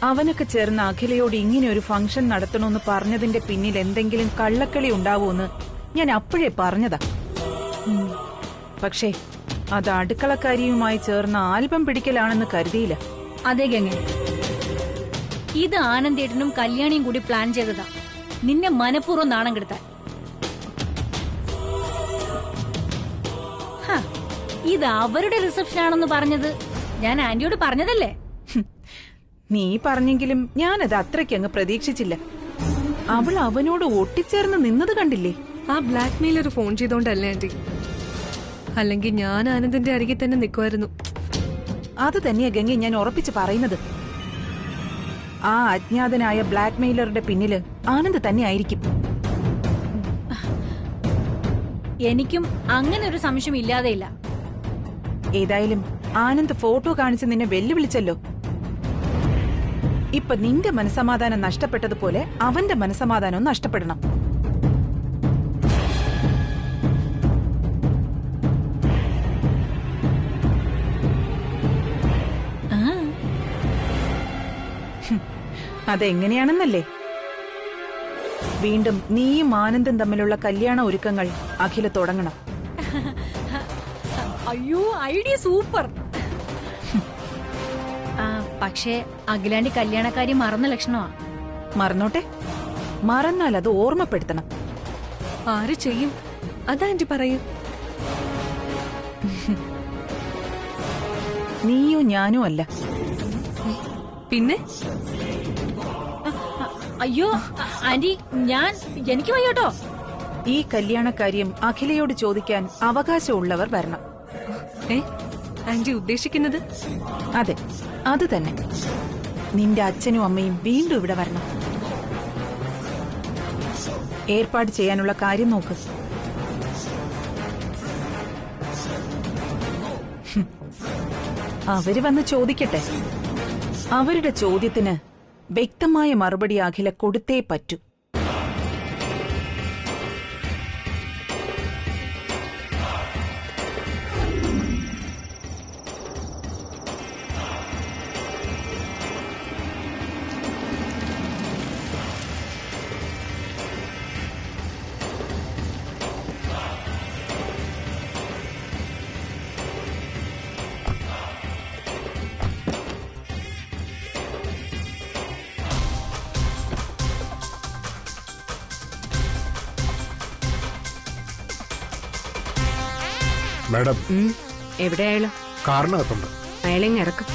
അവനൊക്കെ ചേർന്ന് അഖിലയോട് ഇങ്ങനെ ഒരു ഫംഗ്ഷൻ നടത്തണമെന്ന് പറഞ്ഞതിന്റെ പിന്നിൽ എന്തെങ്കിലും കള്ളക്കളി ഉണ്ടാവുമെന്ന് ഞാൻ അപ്പോഴേ പറഞ്ഞതാ. പക്ഷേ അത് അടുക്കളക്കാരിയുമായി ചേർന്ന ആൽബം പിടിക്കലാണെന്ന് കരുതിയില്ല. അതെ ഗംഗ, ഇത് ആനന്ദേട്ടനും കല്യാണിയും കൂടി പ്ലാൻ ചെയ്തതാ, നിന്നെ മനഃപൂർവ്വം നാണം കെടുത്താൻ. ഇത് അവരുടെ റിസപ്ഷൻ ആണെന്ന് പറഞ്ഞത് ഞാൻ ആന്റിയോട് പറഞ്ഞതല്ലേ? നീ പറഞ്ഞെങ്കിലും ഞാനത് അത്രയ്ക്ക് അങ്ങ് പ്രതീക്ഷിച്ചില്ല. അവൾ അവനോട് ഒട്ടിച്ചേർന്ന് നിന്നത് കണ്ടില്ലേ? ആ ബ്ലാക്ക് മെയിലർ ഫോൺ ചെയ്തോണ്ടല്ലേ ആന്റി, അല്ലെങ്കിൽ ഞാൻ ആനന്ദിന്റെ അരികിൽ തന്നെ നിൽക്കുമായിരുന്നു. അത് തന്നെയാ ഗംഗ ഞാൻ ഉറപ്പിച്ച് പറയുന്നത്. ആ അജ്ഞാതനായ ബ്ലാക്ക് മെയിലറുടെ പിന്നില് ആനന്ദ് തന്നെ ആയിരിക്കും. എനിക്കും അങ്ങനെ ഒരു സംശയം ഇല്ലാതെയില്ല. ഏതായാലും ആനന്ദ് ഫോട്ടോ കാണിച്ച് നിന്നെ വെല്ലുവിളിച്ചല്ലോ. ഇപ്പൊ നിന്റെ മനസമാധാനം നഷ്ടപ്പെട്ടതുപോലെ അവന്റെ മനസമാധാനവും നഷ്ടപ്പെടണം. അതെങ്ങനെയാണെന്നല്ലേ? വീണ്ടും നീയും ആനന്ദും തമ്മിലുള്ള കല്യാണ ഒരുക്കങ്ങൾ അഖില തുടങ്ങണം. അയ്യോ, ഐഡിയ സൂപ്പർ. പക്ഷേ അഖിലാണ്ടി കല്യാണക്കാരി മറന്ന ലക്ഷണമാ. മറന്നോട്ടെ, മറന്നാൽ അത് ഓർമ്മപ്പെടുത്തണം. ആര് ചെയ്യും അതാന്റി പറയൂ. നീയോ ഞാനോ അല്ല. പിന്നെ? അയ്യോ ആന്റി, എനിക്ക് വയ്യോട്ടോ. ഈ കല്യാണക്കാര്യം അഖിലയോട് ചോദിക്കാൻ അവകാശമുള്ളവർ വരണം. ആന്റി ഉദ്ദേശിക്കുന്നത്? അതെ, അത് തന്നെ. നിന്റെ അച്ഛനും അമ്മയും വീണ്ടും ഇവിടെ വരണം. ഏർപ്പാട് ചെയ്യാനുള്ള കാര്യം നോക്ക്. അവര് വന്ന് ചോദിക്കട്ടെ. അവരുടെ ചോദ്യത്തിന് വ്യക്തമായ മറുപടി അഖില കൊടുത്തേ പറ്റൂ. മാഡം, എവിടെയായാലും കാറിനകത്തുണ്ട്. അയാളെങ്ങ് ഇറക്കും.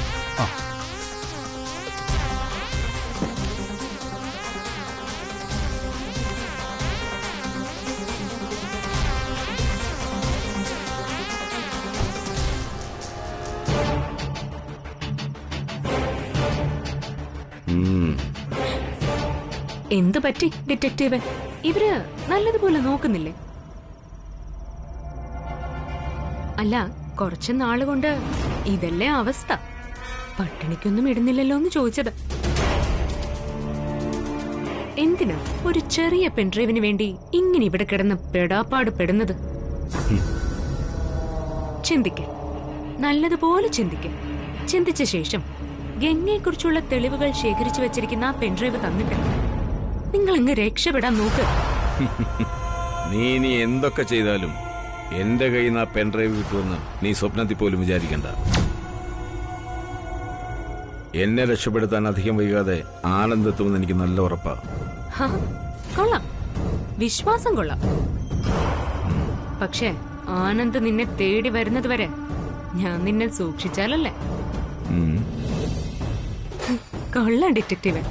എന്തു പറ്റി ഡിറ്റക്റ്റീവ്? ഇവര് നല്ലതുപോലെ നോക്കുന്നില്ലേ? അല്ല, കുറച്ച് നാളുകൊണ്ട് ഇതല്ലേ അവസ്ഥ. പട്ടിണിക്കൊന്നും ഇടുന്നില്ലല്ലോ എന്ന് ചോദിച്ചത്. എന്തിനാ ഒരു ചെറിയ പെൺഡ്രൈവിന് വേണ്ടി ഇങ്ങനെ ഇവിടെ കിടന്ന് പെടാപ്പാട് പെടുന്നത്? ചിന്തിക്ക, നല്ലതുപോലെ ചിന്തിക്ക. ചിന്തിച്ച ശേഷം ഗംഗയെക്കുറിച്ചുള്ള തെളിവുകൾ ശേഖരിച്ചു വെച്ചിരിക്കുന്ന ആ പെൺഡ്രൈവ് തന്നിട്ട് നിങ്ങൾ ഇങ്ങ് രക്ഷപ്പെടാൻ നോക്ക്. നീ എന്തൊക്കെ ചെയ്താലും എന്റെ കയ്യിൽ നിന്ന് ആ പെൻഡ്രൈവ് കിട്ടുമെന്ന് നീ സ്വപ്നത്തിൽ പോലും വിചാരിക്കണ്ട. എന്നെ രക്ഷപ്പെടുത്താൻ അധികം വൈകാതെ ആനന്ദെത്തുമെന്ന് എനിക്ക് നല്ല ഉറപ്പാ. കൊള്ളാം, വിശ്വാസം കൊള്ളാം. പക്ഷേ ആനന്ദ് നിന്നെ തേടി വരുന്നത് വരെ ഞാൻ നിന്നെ സൂക്ഷിച്ചാലല്ലേ? കൊള്ളാം ഡിറ്റക്റ്റീവ്.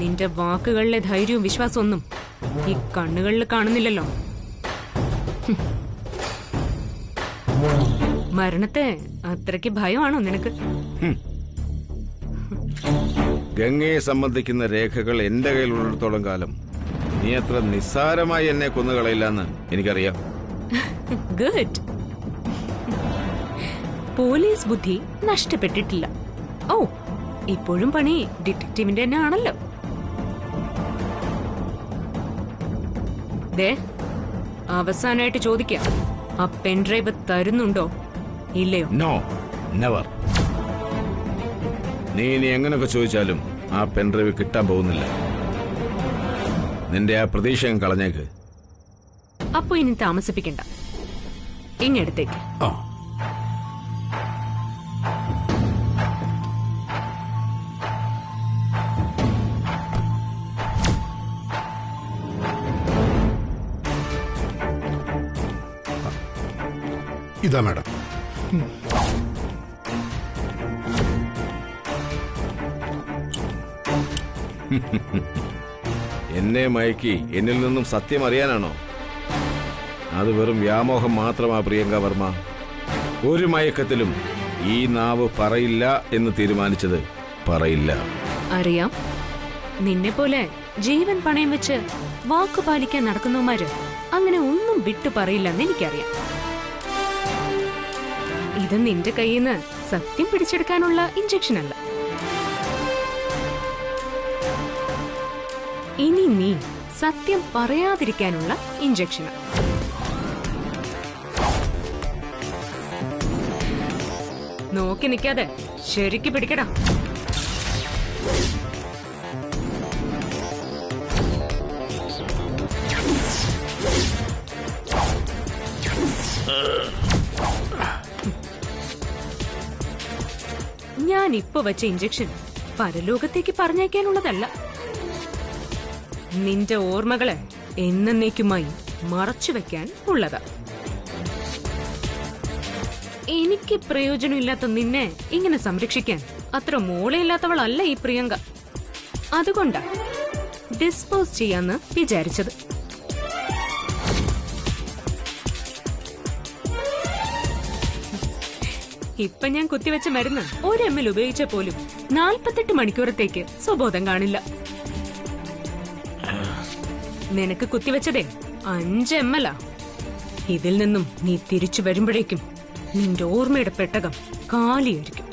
നിന്റെ വാക്കുകളിലെ ധൈര്യവും വിശ്വാസവും ഒന്നും ഈ കണ്ണുകളിൽ കാണുന്നില്ലല്ലോ. മരണത്തെ അത്രയ്ക്ക് ഭയമാണോ നിനക്ക്? ഗംഗയെ സംബന്ധിക്കുന്ന രേഖകൾ എന്റെ കയ്യിലുള്ളിടത്തോളം കാലം നീ അത്ര നിസ്സാരമായി എന്നെ കൊന്നുകളയില്ലെന്ന് എനിക്കറിയാം. ഗുഡ്. പോലീസ് ബുദ്ധി നഷ്ടപ്പെട്ടിട്ടില്ല. ഓ, ഇപ്പോഴും പണി ഡിറ്റക്റ്റീവിന്റെ തന്നെ ആണല്ലോ. ദേ, അവസാനമായിട്ട് ചോദിക്കാം, ആ പെൻഡ്രൈവ് തരുന്നുണ്ടോ ഇല്ലയോ? നോ. നെവർ. നീ ഇനി എങ്ങനെയൊക്കെ ചോദിച്ചാലും ആ പെൻഡ്രൈവ് കിട്ടാൻ പോകുന്നില്ല. നിന്റെ ആ പ്രതീക്ഷ കളഞ്ഞേക്ക്. അപ്പൊ ഇനി താമസിപ്പിക്കണ്ട, ഇങ്ങെടുത്തേക്ക്. ആ ഇതാ മാഡം. എന്നെ മയക്കി എന്നിൽ നിന്നും സത്യം അറിയാനാണോ? അത് വെറും വ്യാമോഹം മാത്രമാ പ്രിയങ്ക വർമ്മ. ഒരു മയക്കത്തിലും ഈ നാവ് പറയില്ല എന്ന് തീരുമാനിച്ചത് പറയില്ല. അറിയാം, നിന്നെ പോലെ ജീവൻ പണയം വെച്ച് വാക്കു പാലിക്കാൻ നടക്കുന്നവന്മാര് അങ്ങനെ ഒന്നും വിട്ടു പറയില്ലെന്ന് എനിക്കറിയാം. ഇത് നിന്റെ കയ്യിൽ നിന്ന് സത്യം പിടിച്ചെടുക്കാനുള്ള ഇഞ്ചക്ഷൻ അല്ല. ഇനി നീ സത്യം പറയാതിരിക്കാനുള്ള ഇഞ്ചക്ഷന്. നോക്കി നിൽക്കാതെ ശരിക്ക് പിടിക്കടാ. ഞാൻ ഇപ്പൊ വെച്ച ഇഞ്ചക്ഷൻ പരലോകത്തേക്ക് പറഞ്ഞയക്കാനുള്ളതല്ല. നിന്റെ ഓർമ്മകളെ എന്നേക്കുമായി മറച്ചു വെക്കാൻ ഉള്ളതാ. എനിക്ക് പ്രയോജനമില്ലാത്ത നിന്നെ ഇങ്ങനെ സംരക്ഷിക്കാൻ അത്ര മൂളയില്ലാത്തവളല്ല ഈ പ്രിയങ്ക. അതുകൊണ്ടാ ഡിസ്പോസ് ചെയ്യാന്ന് വിചാരിച്ചത്. ഇപ്പൊ ഞാൻ കുത്തിവെച്ച മരുന്ന് 1 ml ഉപയോഗിച്ച പോലും 48 മണിക്കൂറത്തേക്ക് സ്വബോധം കാണില്ല. നിനക്ക് കുത്തിവെച്ചതേ 5 ml. ഇതിൽ നിന്നും നീ തിരിച്ചു വരുമ്പോഴേക്കും നിന്റെ ഓർമ്മയുടെ പെട്ടകം കാലിയായിരിക്കും.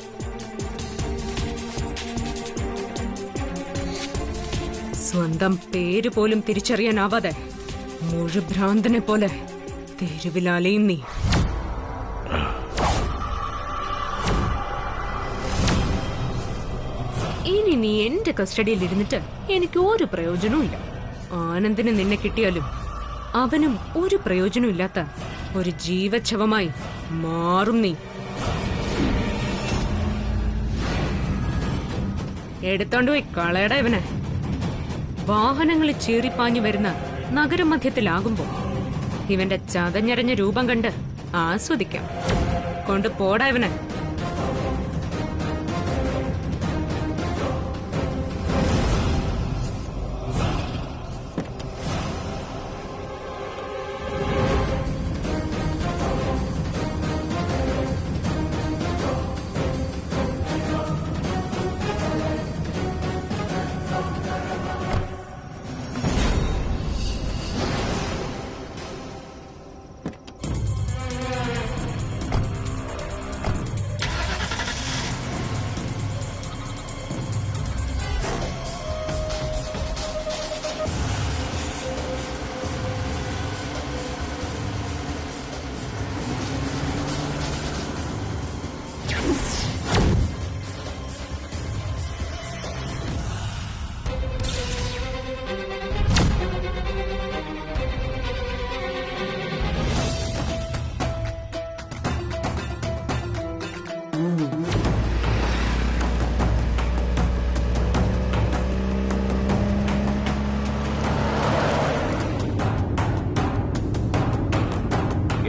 സ്വന്തം പേര് പോലും തിരിച്ചറിയാനാവാതെ മുഴുഭ്രാന്തനെ പോലെ തെരുവിലാലയും നീ. ഇനി നീ എന്റെ കസ്റ്റഡിയിൽ ഇരുന്നിട്ട് എനിക്ക് ഒരു പ്രയോജനവും ഇല്ല. ആനന്ദിന് നിന്നെ കിട്ടിയാലും അവനും ഒരു പ്രയോജനവും ഇല്ലാത്ത ഒരു ജീവച്ഛവമായി മാറും നീ. എടുത്തോണ്ട് പോയി കളയടാ ഇവനെ. വാഹനങ്ങളിൽ ചീറിപ്പാഞ്ഞു വരുന്ന നഗരമധ്യത്തിലാകുമ്പോ ഇവന്റെ ചതഞ്ഞരഞ്ഞ രൂപം കണ്ട് ആസ്വദിക്കാം. കൊണ്ട് പോടാ ഇവനെ.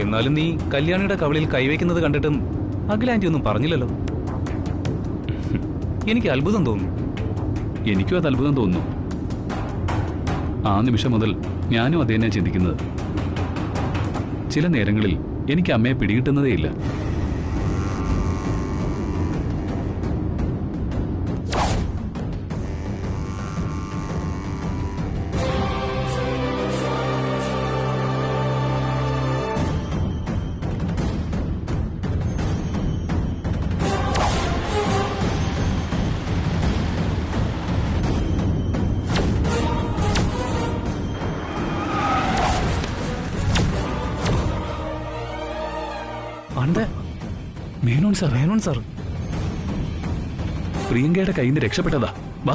എന്നാലും നീ കല്യാണിയുടെ കവളിൽ കൈവയ്ക്കുന്നത് കണ്ടിട്ടും അഖിലാന്റി ഒന്നും പറഞ്ഞില്ലല്ലോ. എനിക്ക് അത്ഭുതം തോന്നുന്നു. എനിക്കും അത് അത്ഭുതം തോന്നുന്നു. ആ നിമിഷം മുതൽ ഞാനും അത് തന്നെയാണ് ചിന്തിക്കുന്നത്. ചില നേരങ്ങളിൽ എനിക്ക് അമ്മയെ പിടികിട്ടുന്നതേയില്ല. മേനോൻ സാർ പ്രിയങ്കയുടെ കയ്യിൽ നിന്ന് രക്ഷപ്പെട്ടതാ. വാ.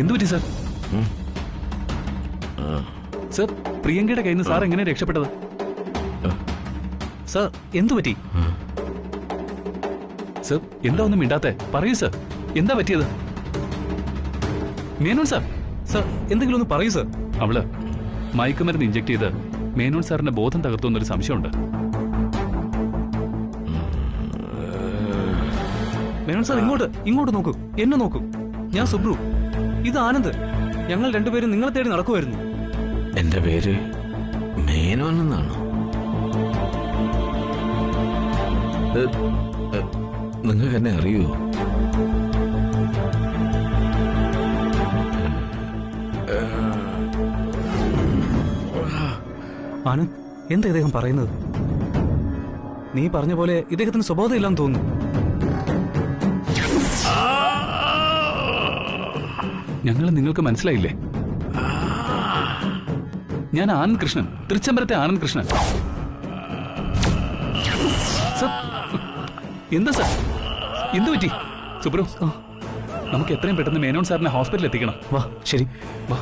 എന്തു പറ്റി സാർ? സാർ, പ്രിയങ്കയുടെ കയ്യിൽ നിന്ന് സാർ എങ്ങനെ രക്ഷപ്പെട്ടത്? സാർ എന്തു പറ്റി? സാർ, എന്താ ഒന്നും മിണ്ടാത്തെ? പറയൂ സാർ, എന്താ പറ്റിയത്? മേനോൻ സാർ, സാർ എന്തെങ്കിലും ഒന്ന് പറയൂ സാർ. അവള് മയക്കുമരുന്ന് ഇഞ്ചക്ട് ചെയ്ത് മേനോൻ സാറിന്റെ ബോധം തകർത്തു എന്നൊരു സംശയമുണ്ട്. മേനോൻ സാർ ഇങ്ങോട്ട് നോക്കൂ, എന്നെ നോക്കൂ. ഞാൻ സുബ്രു, ഇത് ആനന്ദ്. ഞങ്ങൾ രണ്ടുപേരും നിങ്ങളെ തേടി നടക്കുമായിരുന്നു. എന്റെ പേര് മേനോൻ എന്നാണോ? നിങ്ങൾക്ക് എന്നെ അറിയുമോ? ആനന്ദ്, എന്താ ഇദ്ദേഹം പറയുന്നത്? നീ പറഞ്ഞ പോലെ ഇദ്ദേഹത്തിന് സ്വഭാവം ഇല്ലാന്ന് തോന്നുന്നു. ഞങ്ങൾ നിങ്ങൾക്ക് മനസ്സിലായില്ലേ? ഞാൻ ആനന്ദ് കൃഷ്ണൻ, തൃച്ചംബരത്തെ ആനന്ദ് കൃഷ്ണൻ. സർ, എന്താ സാർ, എന്തു പറ്റി? സുബ്രു, നമുക്ക് എത്രയും പെട്ടെന്ന് മേനോൻ സാറിനെ ഹോസ്പിറ്റലിൽ എത്തിക്കണം. വാ. ശരി, വാ.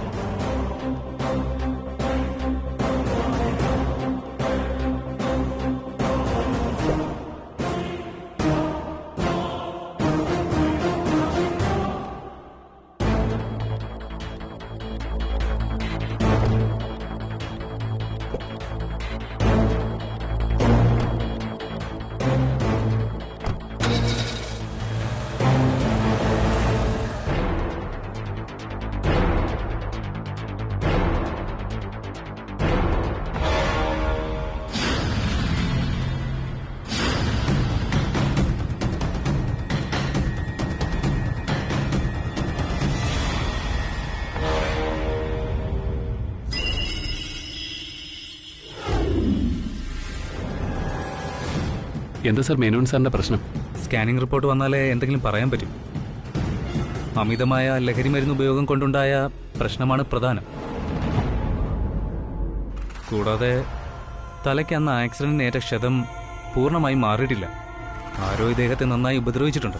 എന്താ സാർ മേനോൻ സാറിന്റെ പ്രശ്നം? സ്കാനിംഗ് റിപ്പോർട്ട് വന്നാലേ എന്തെങ്കിലും പറയാൻ പറ്റും. അമിതമായ ലഹരി മരുന്ന് ഉപയോഗം കൊണ്ടുണ്ടായ പ്രശ്നമാണ് പ്രധാനം. കൂടാതെ തലയ്ക്ക് അന്ന് ആക്സിഡന്റിനേറ്റ ക്ഷതം പൂർണ്ണമായി മാറിയിട്ടില്ല. ആരോ ഇദ്ദേഹത്തെ നന്നായി ഉപദ്രവിച്ചിട്ടുണ്ട്.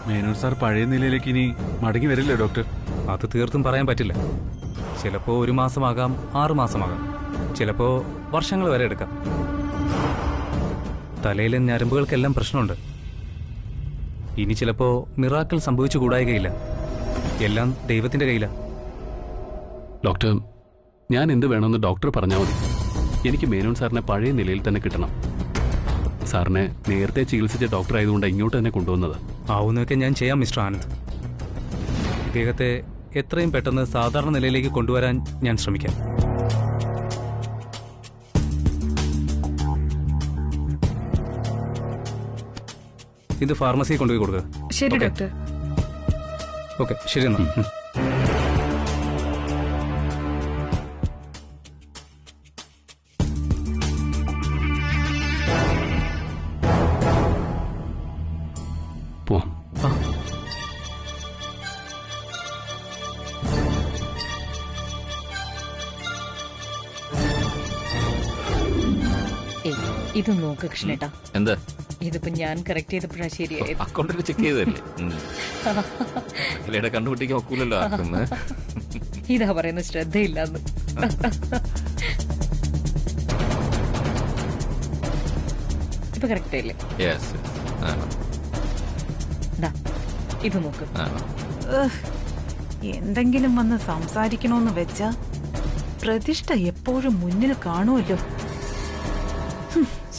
മേനോൻ സാർ പഴയ നിലയിലേക്ക് ഇനി മടങ്ങി വരില്ലേ ഡോക്ടർ? അത് തീർത്തും പറയാൻ പറ്റില്ല. ചിലപ്പോ 1 മാസമാകാം, 6 മാസമാകാം, ചിലപ്പോ വർഷങ്ങൾ വരെ എടുക്കാം. തലയിലെ ഞരമ്പുകൾക്കെല്ലാം പ്രശ്നമുണ്ട്. ഇനി ചിലപ്പോ മിറാക്കിൾ സംഭവിച്ചു കൂടായികയില്ല. എല്ലാം ദൈവത്തിന്റെ കയ്യിലാണ്. ഡോക്ടർ, ഞാൻ എന്ത് വേണമെന്ന് ഡോക്ടർ പറഞ്ഞാൽ മതി. എനിക്ക് മേനോൻ സാറിനെ പഴയ നിലയിൽ തന്നെ കിട്ടണം. സാറിനെ നേരത്തെ ചികിത്സിച്ച ഡോക്ടർ ആയതുകൊണ്ട് ഇങ്ങോട്ട് തന്നെ കൊണ്ടുവന്നത്. ആവുന്നതൊക്കെ ഞാൻ ചെയ്യാം മിസ്റ്റർ ആനന്ദ്. ഇദ്ദേഹത്തെ എത്രയും പെട്ടെന്ന് സാധാരണ നിലയിലേക്ക് കൊണ്ടുവരാൻ ഞാൻ ശ്രമിക്കാം. ഇത് ഫാർമസിയിൽ കൊണ്ടുപോയി കൊടുക്കുക. ശരി ഡോക്ടർ. ഓക്കെ, ശരി എന്നാ. പോവാം. ഇത് നോക്ക് കൃഷ്ണേട്ടാ. എന്താ ഇതിപ്പോ ഞാൻ കറക്റ്റ് ചെയ്തപ്പോഴാ ശരിയായത്. അക്കൗണ്ടിൽ ചെക്ക് ചെയ്തല്ലേ? കണ്ടുപിടിക്കാൻ ഒക്കൂലല്ലോ. ഇതാ പറയുന്ന ശ്രദ്ധയില്ലാന്ന്. ഇപ്പൊ കറക്റ്റ് അല്ലേ? ഇത് നോക്ക്. എന്തെങ്കിലും വന്ന് സംസാരിക്കണോന്ന് വെച്ചാ പ്രതിഷ്ഠ എപ്പോഴും മുന്നിൽ കാണുമല്ലോ.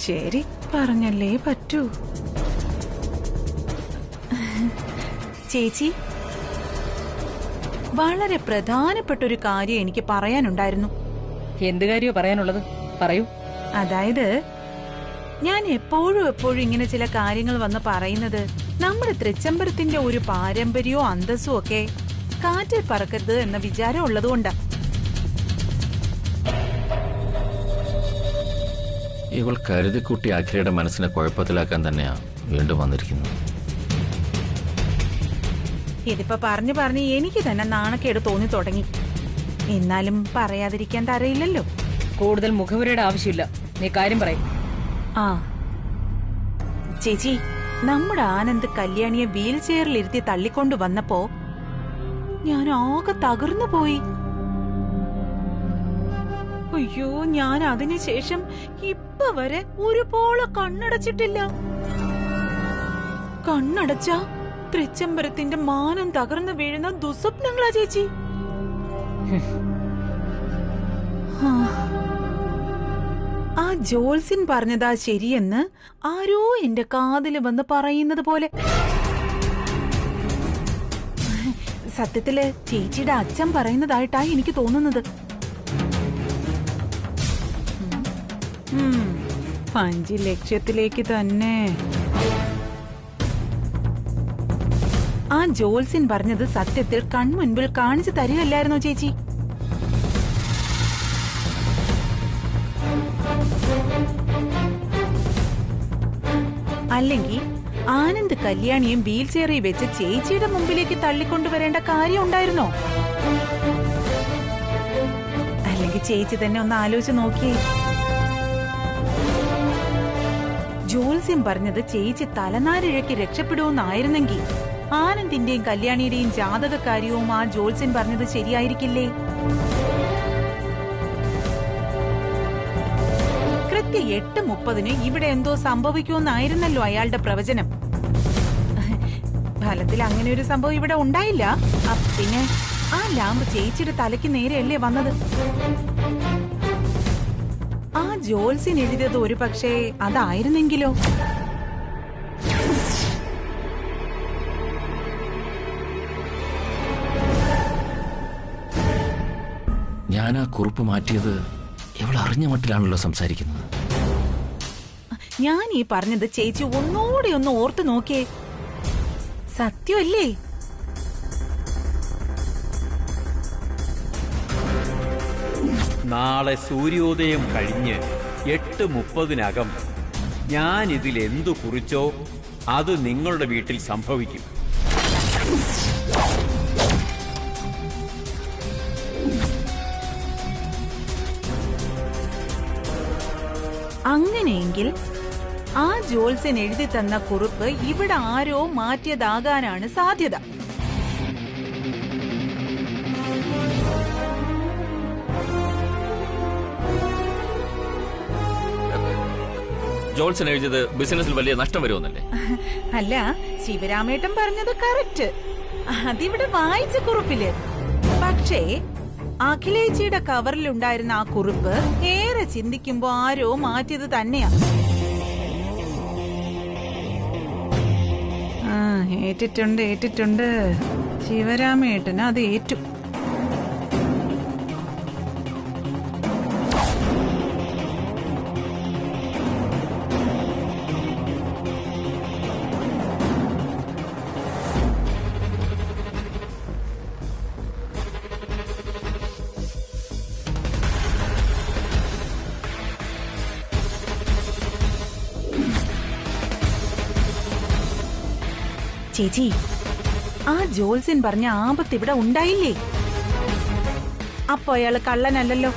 ശരി, പറഞ്ഞല്ലേ പറ്റൂ. ചേച്ചി, വളരെ പ്രധാനപ്പെട്ട ഒരു കാര്യം എനിക്ക് പറയാനുണ്ടായിരുന്നു. എന്ത് കാര്യമോ പറയാനുള്ളത്? പറയൂ. അതായത് ഞാൻ എപ്പോഴും ഇങ്ങനെ ചില കാര്യങ്ങൾ വന്ന് പറയുന്നത് നമ്മുടെ തൃച്ചംബരത്തിന്റെ ഒരു പാരമ്പര്യവും അന്തസ്സും ഒക്കെ കാറ്റിൽ പറക്കരുത് എന്ന വിചാരം ഉള്ളതുകൊണ്ടാ. ഇവൾ കരുതിക്കുട്ടി അഖിലയുടെ മനസ്സിനെ കുഴപ്പത്തിലാക്കാൻ തന്നെയാ വീണ്ടും വന്നിരിക്കുന്നത്. ഇതിപ്പോ പറഞ്ഞു പറഞ്ഞ് എനിക്ക് തന്നെ നാണക്കേട് തോന്നി തുടങ്ങി. എന്നാലും പറയാതിരിക്കാൻ തരയില്ലല്ലോ. കൂടുതൽ മുഖവരയുടെ ആവശ്യമില്ല. നീ കാര്യം പറയും. ആ ചേച്ചി, നമ്മുടെ ആനന്ദ് കല്യാണിയെ വീൽ ചെയറിലിരുത്തി തള്ളിക്കൊണ്ടു വന്നപ്പോ ഞാൻ ആകെ തകർന്നു പോയി. അയ്യോ, ഞാൻ അതിനുശേഷം ഇപ്പൊ വരെ ഒരുപോലെ കണ്ണടച്ചിട്ടില്ല. കണ്ണടച്ച തൃച്ചംബരത്തിന്റെ മാനം തകർന്നു വീഴുന്ന ദുസ്വപ്നങ്ങളാ ചേച്ചി. ആ ജോൽസിൻ പറഞ്ഞതാ ശരിയെന്ന് ആരോ എന്റെ കാതില് വന്ന് പറയുന്നത് പോലെ. സത്യത്തില് ചേച്ചിയുടെ അച്ഛൻ പറയുന്നതായിട്ടാ എനിക്ക് തോന്നുന്നത്. 5 ലക്ഷത്തിലേക്ക് തന്നെ. ആ ജോൽസിൻ പറഞ്ഞത് സത്യത്തിൽ കൺമുൻപിൽ കാണിച്ചു തരികയല്ലായിരുന്നോ ചേച്ചി? അല്ലെങ്കിൽ ആനന്ദ് കല്യാണിയും വീൽ ചെയറിൽ വെച്ച് ചേച്ചിയുടെ മുമ്പിലേക്ക് തള്ളിക്കൊണ്ടുവരേണ്ട കാര്യം ഉണ്ടായിരുന്നോ? അല്ലെങ്കിൽ ചേച്ചി തന്നെ ഒന്ന് ആലോചിച്ച് നോക്കിയേ. ജോത്സ്യം പറഞ്ഞത് ചേച്ചി തലനാരിഴയ്ക്ക് രക്ഷപ്പെടുമെന്നായിരുന്നെങ്കിൽ ആനന്ദിന്റെയും കല്യാണിയുടെയും ജാതക കാര്യവും ആ ജോത്സ്യൻ പറഞ്ഞത് ശരിയായിരിക്കില്ലേ? കൃത്യം 8:30 ഇവിടെ എന്തോ സംഭവിക്കുമെന്നായിരുന്നല്ലോ അയാളുടെ പ്രവചനം. ഫലത്തിൽ അങ്ങനെ ഒരു സംഭവം ഇവിടെ ഉണ്ടായില്ല. പിന്നെ ആ ലാമ്പ് ചേച്ചിയുടെ തലയ്ക്ക് നേരെയല്ലേ വന്നത്? ആ ജോൽസിൻ എഴുതിയത് ഒരു പക്ഷേ അതായിരുന്നെങ്കിലോ? ഞാൻ ആ കുറിപ്പ് മാറ്റിയത് ഇവൾ അറിഞ്ഞ മട്ടിലാണല്ലോ സംസാരിക്കുന്നത്. ഞാൻ ഈ പറഞ്ഞത് ചേച്ചി ഒന്നുകൂടി ഒന്ന് ഓർത്തു നോക്കിയേ. സത്യമല്ലേ? നാളെ സൂര്യോദയം കഴിഞ്ഞ് 8:30 ഞാൻ ഇതിൽ എന്തു കുറിച്ചോ അത് നിങ്ങളുടെ വീട്ടിൽ സംഭവിക്കും. അങ്ങനെയെങ്കിൽ ആ ജോൽസൻ എഴുതി തന്ന കുറിപ്പ് ഇവിടെ ആരോ മാറ്റിയതാകാനാണ് സാധ്യത. ജോൾസൺ എഴുതിയത് ബിസിനസ്സിൽ വലിയ നഷ്ടം വരുമെന്നല്ലേ? അല്ല, ശിവരാമേട്ടൻ പറഞ്ഞത് കറക്റ്റ്. അതിവിടെ വായിച്ച കുറിപ്പില്. പക്ഷേ അഖിലേച്ചിയുടെ കവറിലുണ്ടായിരുന്ന ആ കുറിപ്പ് ഏറെ ചിന്തിക്കുമ്പോ ആരോ മാറ്റിയത് തന്നെയാ. ഏറ്റിട്ടുണ്ട് ശിവരാമേട്ടന് അത് ഏറ്റു. ചേച്ചി, ആ ജോൽസൻ പറഞ്ഞ ആപത്ത് ഇവിടെ ഉണ്ടായില്ലേ? അപ്പൊ അയാള് കള്ളനല്ലല്ലോ.